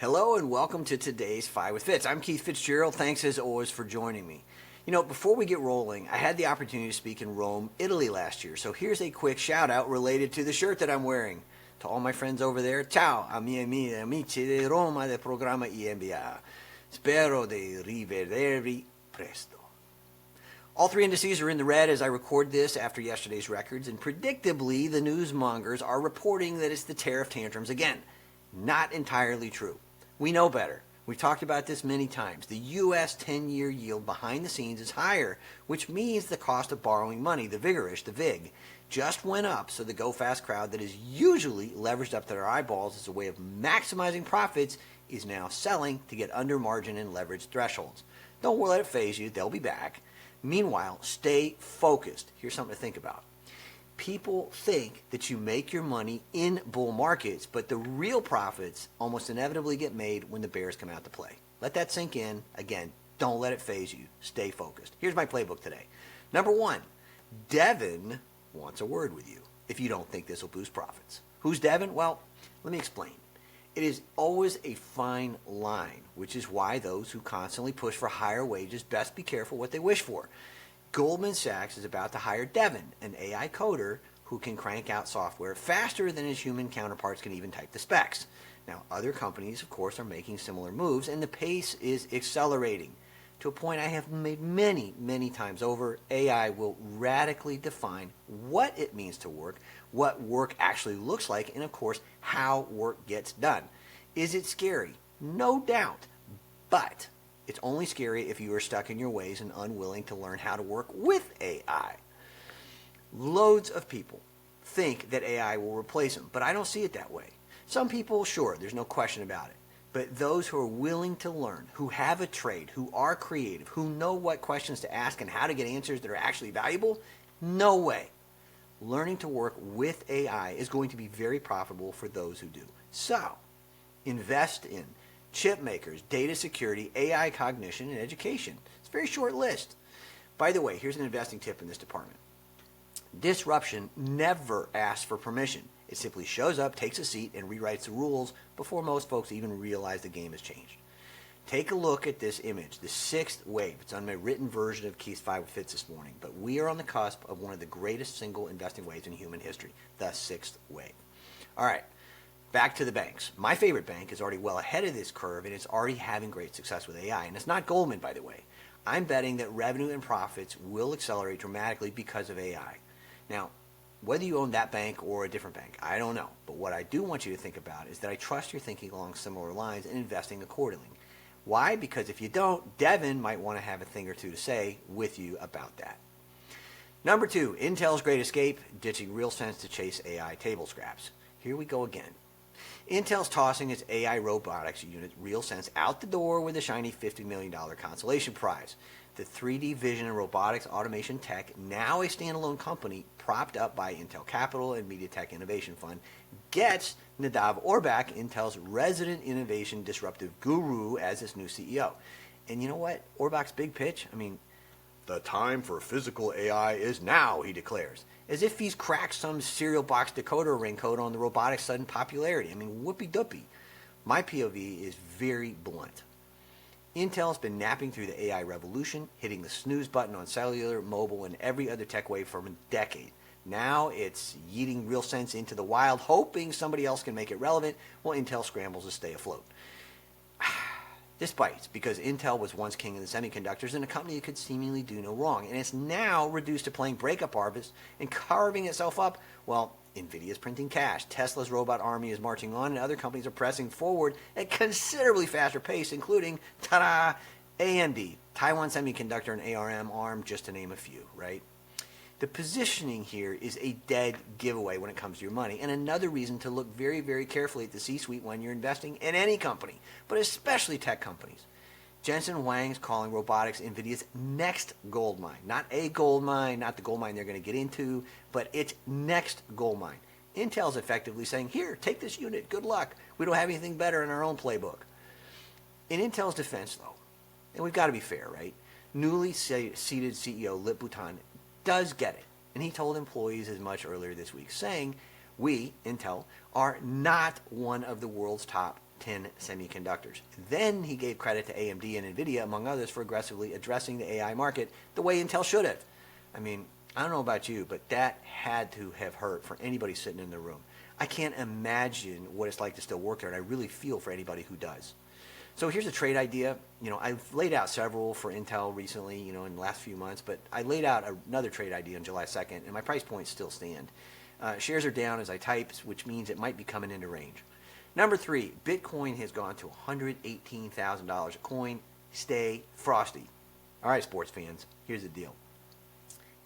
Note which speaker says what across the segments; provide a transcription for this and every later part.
Speaker 1: Hello and welcome to today's Fi with Fitz. I'm Keith Fitz-Gerald. Thanks as always for joining me. You know, before we get rolling, I had the opportunity to speak in Rome, Italy last year. So here's a quick shout out related to the shirt that I'm wearing. To all my friends over there, ciao, amici di Roma del programma IMBA. Spero di rivedervi presto. All three indices are in the red as I record this after yesterday's records, and predictably, the newsmongers are reporting that it's the tariff tantrums again. Not entirely true. We know better. We've talked about this many times. The U.S. 10-year yield behind the scenes is higher, which means the cost of borrowing money, the vigorish, the VIG, just went up, so the go-fast crowd that is usually leveraged up to their eyeballs as a way of maximizing profits is now selling to get under margin and leverage thresholds. Don't let it faze you. They'll be back. Meanwhile, stay focused. Here's something to think about. People think that you make your money in bull markets, but the real profits almost inevitably get made when the bears come out to play. Let that sink in. Again, don't let it faze you. Stay focused. Here's my playbook today. Number one, Devin wants a word with you if you don't think this will boost profits. Who's Devin? Well, let me explain. It is always a fine line, which is why those who constantly push for higher wages best be careful what they wish for. Goldman Sachs is about to hire Devin, an AI coder who can crank out software faster than his human counterparts can even type the specs. Now, other companies, of course, are making similar moves, and the pace is accelerating. To a point I have made many times over, AI will radically define what it means to work, what work actually looks like, and of course, how work gets done. Is it scary? No doubt. But it's only scary if you are stuck in your ways and unwilling to learn how to work with AI. Loads of people think that AI will replace them, but I don't see it that way. Some people, sure, there's no question about it. But those who are willing to learn, who have a trade, who are creative, who know what questions to ask and how to get answers that are actually valuable, no way. Learning to work with AI is going to be very profitable for those who do. So, invest in chip makers, data security, AI cognition, and education. It's a very short list. By the way, here's an investing tip in this department. Disruption never asks for permission. It simply shows up, takes a seat, and rewrites the rules before most folks even realize the game has changed. Take a look at this image, the sixth wave. It's on my written version of Keith's 5 with Fitz this morning, but we are on the cusp of one of the greatest single investing waves in human history, the sixth wave. All right. Back to the banks. My favorite bank is already well ahead of this curve, and it's already having great success with AI. And it's not Goldman, by the way. I'm betting that revenue and profits will accelerate dramatically because of AI. Now, whether you own that bank or a different bank, I don't know. But what I do want you to think about is that I trust you're thinking along similar lines and investing accordingly. Why? Because if you don't, Devin might want to have a thing or two to say with you about that. Number two, Intel's great escape, ditching real sense to chase AI table scraps. Here we go again. Intel's tossing its AI robotics unit, RealSense, out the door with a shiny $50 million consolation prize. The 3D vision and robotics automation tech, now a standalone company propped up by Intel Capital and MediaTek Innovation Fund, gets Nadav Orbach, Intel's resident innovation disruptive guru, as its new CEO. And you know what? Orbach's big pitch? The time for physical AI is now, he declares. As if he's cracked some cereal box decoder ring code on the robotics' sudden popularity. Whoopee-doopie. My POV is very blunt. Intel's been napping through the AI revolution, hitting the snooze button on cellular, mobile, and every other tech wave for a decade. Now it's yeeting RealSense into the wild, hoping somebody else can make it relevant, while Intel scrambles to stay afloat. This bites because Intel was once king of the semiconductors and a company that could seemingly do no wrong, and it's now reduced to playing breakup harvest and carving itself up. Well, Nvidia's printing cash, Tesla's robot army is marching on, and other companies are pressing forward at considerably faster pace, including, ta-da, AMD, Taiwan Semiconductor, and ARM, just to name a few, right? The positioning here is a dead giveaway when it comes to your money, and another reason to look very, very carefully at the C-suite when you're investing in any company, but especially tech companies. Jensen Huang's calling robotics NVIDIA's next gold mine. Not a gold mine, not the gold mine they're going to get into, but its next gold mine. Intel's effectively saying, here, take this unit, good luck. We don't have anything better in our own playbook. In Intel's defense, though, and we've got to be fair, right? Newly seated CEO Lip Bhutan does get it, and he told employees as much earlier this week, saying, we, Intel, are not one of the world's top 10 semiconductors. Then he gave credit to AMD and NVIDIA, among others, for aggressively addressing the AI market the way Intel should have. I mean, I don't know about you, but that had to have hurt for anybody sitting in the room. I can't imagine what it's like to still work there, and I really feel for anybody who does. So here's a trade idea. I've laid out several for Intel recently, in the last few months, but I laid out another trade idea on July 2nd, and my price points still stand. Shares are down as I type, which means it might be coming into range. Number 3, Bitcoin has gone to $118,000 a coin. Stay frosty. All right, sports fans, here's the deal.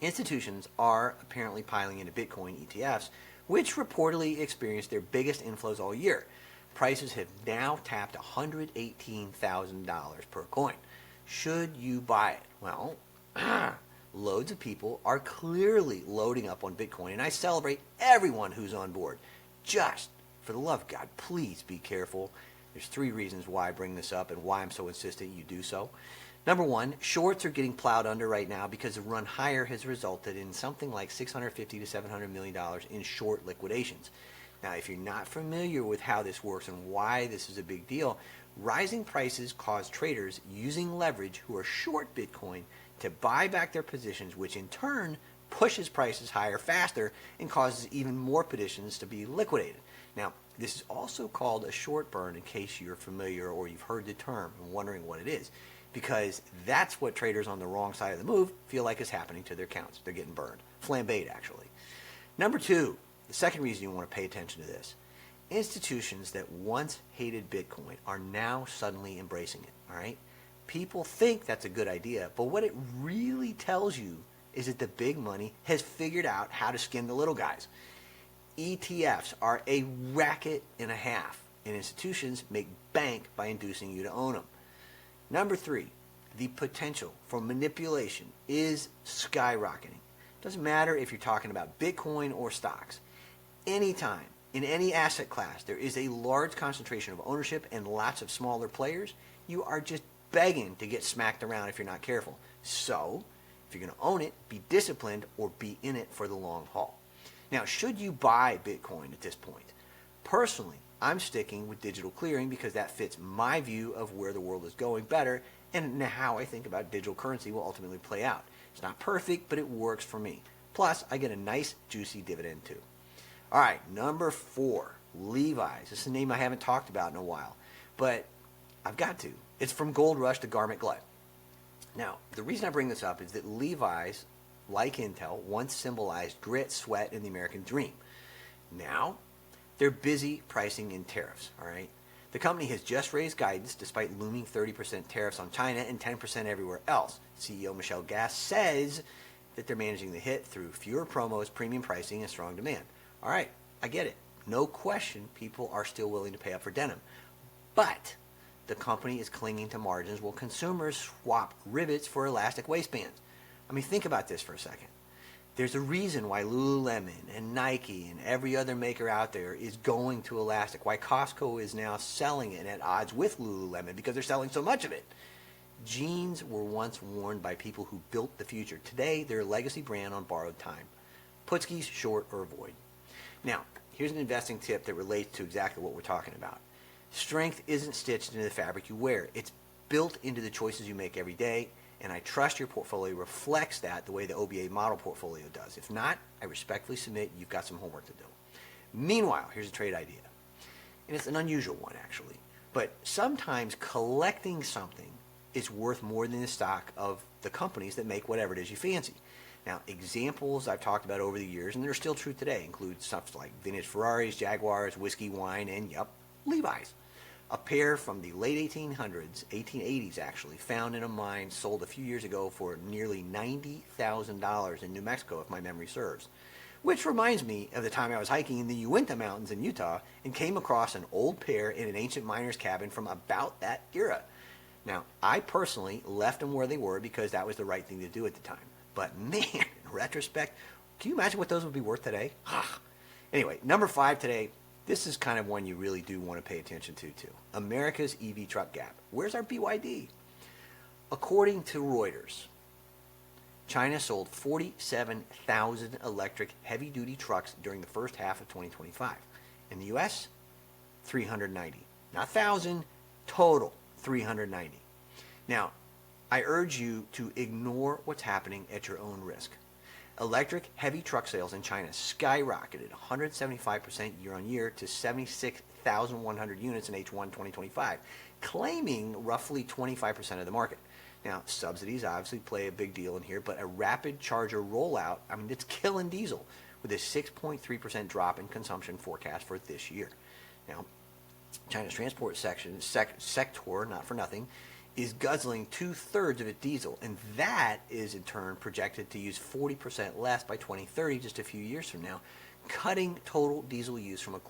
Speaker 1: Institutions are apparently piling into Bitcoin ETFs, which reportedly experienced their biggest inflows all year. Prices have now tapped $118,000 per coin. Should you buy it? Well, loads of people are clearly loading up on Bitcoin, and I celebrate everyone who's on board. Just for the love of God, please be careful. There's 3 reasons why I bring this up and why I'm so insistent you do so. Number 1, shorts are getting plowed under right now because the run higher has resulted in something like $650 to $700 million in short liquidations. Now, if you're not familiar with how this works and why this is a big deal, rising prices cause traders using leverage who are short Bitcoin to buy back their positions, which in turn pushes prices higher faster and causes even more positions to be liquidated. Now, this is also called a short burn, in case you're familiar or you've heard the term and wondering what it is, because that's what traders on the wrong side of the move feel like is happening to their accounts. They're getting burned. Flambéed, actually. Number 2, the second reason you want to pay attention to this. Institutions that once hated Bitcoin are now suddenly embracing it, all right? People think that's a good idea, but what it really tells you is that the big money has figured out how to skin the little guys. ETFs are a racket and a half, and institutions make bank by inducing you to own them. Number 3, the potential for manipulation is skyrocketing. Doesn't matter if you're talking about Bitcoin or stocks. Anytime, in any asset class, there is a large concentration of ownership and lots of smaller players, you are just begging to get smacked around if you're not careful. So, if you're going to own it, be disciplined or be in it for the long haul. Now, should you buy Bitcoin at this point? Personally, I'm sticking with digital clearing because that fits my view of where the world is going better and how I think about digital currency will ultimately play out. It's not perfect, but it works for me. Plus, I get a nice, juicy dividend too. All right, number 4, Levi's. This is a name I haven't talked about in a while, but I've got to. It's from Gold Rush to Garment Glut. Now, the reason I bring this up is that Levi's, like Intel, once symbolized grit, sweat, and the American dream. Now, they're busy pricing in tariffs, all right? The company has just raised guidance despite looming 30% tariffs on China and 10% everywhere else. CEO Michelle Gass says that they're managing the hit through fewer promos, premium pricing, and strong demand. All right, I get it. No question people are still willing to pay up for denim. But the company is clinging to margins while consumers swap rivets for elastic waistbands. I mean, think about this for a second. There's a reason why Lululemon and Nike and every other maker out there is going to elastic, why Costco is now selling it at odds with Lululemon because they're selling so much of it. Jeans were once worn by people who built the future. Today, they're a legacy brand on borrowed time. Put skis, short, or avoid. Now, here's an investing tip that relates to exactly what we're talking about. Strength isn't stitched into the fabric you wear. It's built into the choices you make every day, and I trust your portfolio reflects that the way the OBA model portfolio does. If not, I respectfully submit you've got some homework to do. Meanwhile, here's a trade idea. And it's an unusual one, actually. But sometimes collecting something is worth more than the stock of the companies that make whatever it is you fancy. Now, examples I've talked about over the years, and they're still true today, include stuff like vintage Ferraris, Jaguars, whiskey, wine, and, Levi's. A pair from the late 1880s actually, found in a mine, sold a few years ago for nearly $90,000 in New Mexico, if my memory serves. Which reminds me of the time I was hiking in the Uinta Mountains in Utah and came across an old pair in an ancient miner's cabin from about that era. Now, I personally left them where they were because that was the right thing to do at the time. But man, in retrospect, can you imagine what those would be worth today? Anyway, number 5 today, this is kind of one you really do want to pay attention to too. America's EV truck gap. Where's our BYD? According to Reuters, China sold 47,000 electric heavy-duty trucks during the first half of 2025. In the U.S., 390. not 1,000, total 390. Now, I urge you to ignore what's happening at your own risk. Electric heavy truck sales in China skyrocketed 175% year on year to 76,100 units in H1 2025, claiming roughly 25% of the market. Now, subsidies obviously play a big deal in here, but a rapid charger rollout, it's killing diesel with a 6.3% drop in consumption forecast for this year. Now, China's transport sector, not for nothing, is guzzling 2/3 of its diesel, and that is in turn projected to use 40% less by 2030, just a few years from now, cutting total diesel use from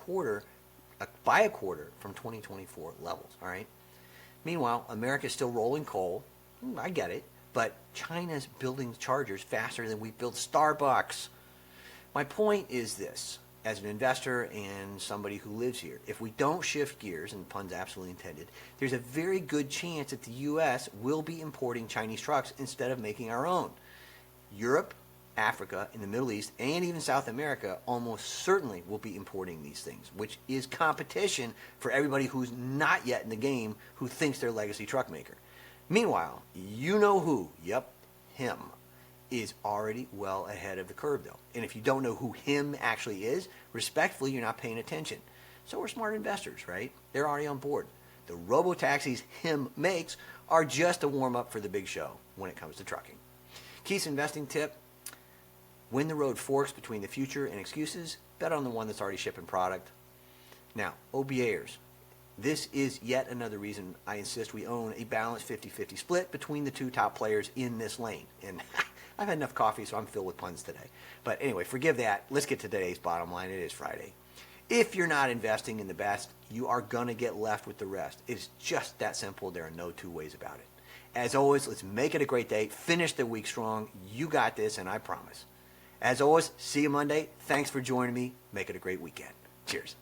Speaker 1: by a quarter from 2024 levels. All right. Meanwhile, America is still rolling coal. I get it, but China's building chargers faster than we build Starbucks. My point is this. As an investor and somebody who lives here, if we don't shift gears, and pun's absolutely intended, there's a very good chance that the U.S. will be importing Chinese trucks instead of making our own. Europe, Africa, and the Middle East, and even South America almost certainly will be importing these things, which is competition for everybody who's not yet in the game who thinks they're a legacy truck maker. Meanwhile, you know who, yep, him, is already well ahead of the curve, though. And if you don't know who him actually is, respectfully, you're not paying attention. So are smart investors, right? They're already on board. The robo-taxis him makes are just a warm-up for the big show when it comes to trucking. Keith's investing tip: when the road forks between the future and excuses, bet on the one that's already shipping product. Now, OBAers, this is yet another reason I insist we own a balanced 50-50 split between the two top players in this lane. And I've had enough coffee, so I'm filled with puns today. But anyway, forgive that. Let's get to today's bottom line. It is Friday. If you're not investing in the best, you are going to get left with the rest. It's just that simple. There are no two ways about it. As always, let's make it a great day. Finish the week strong. You got this, and I promise. As always, see you Monday. Thanks for joining me. Make it a great weekend. Cheers.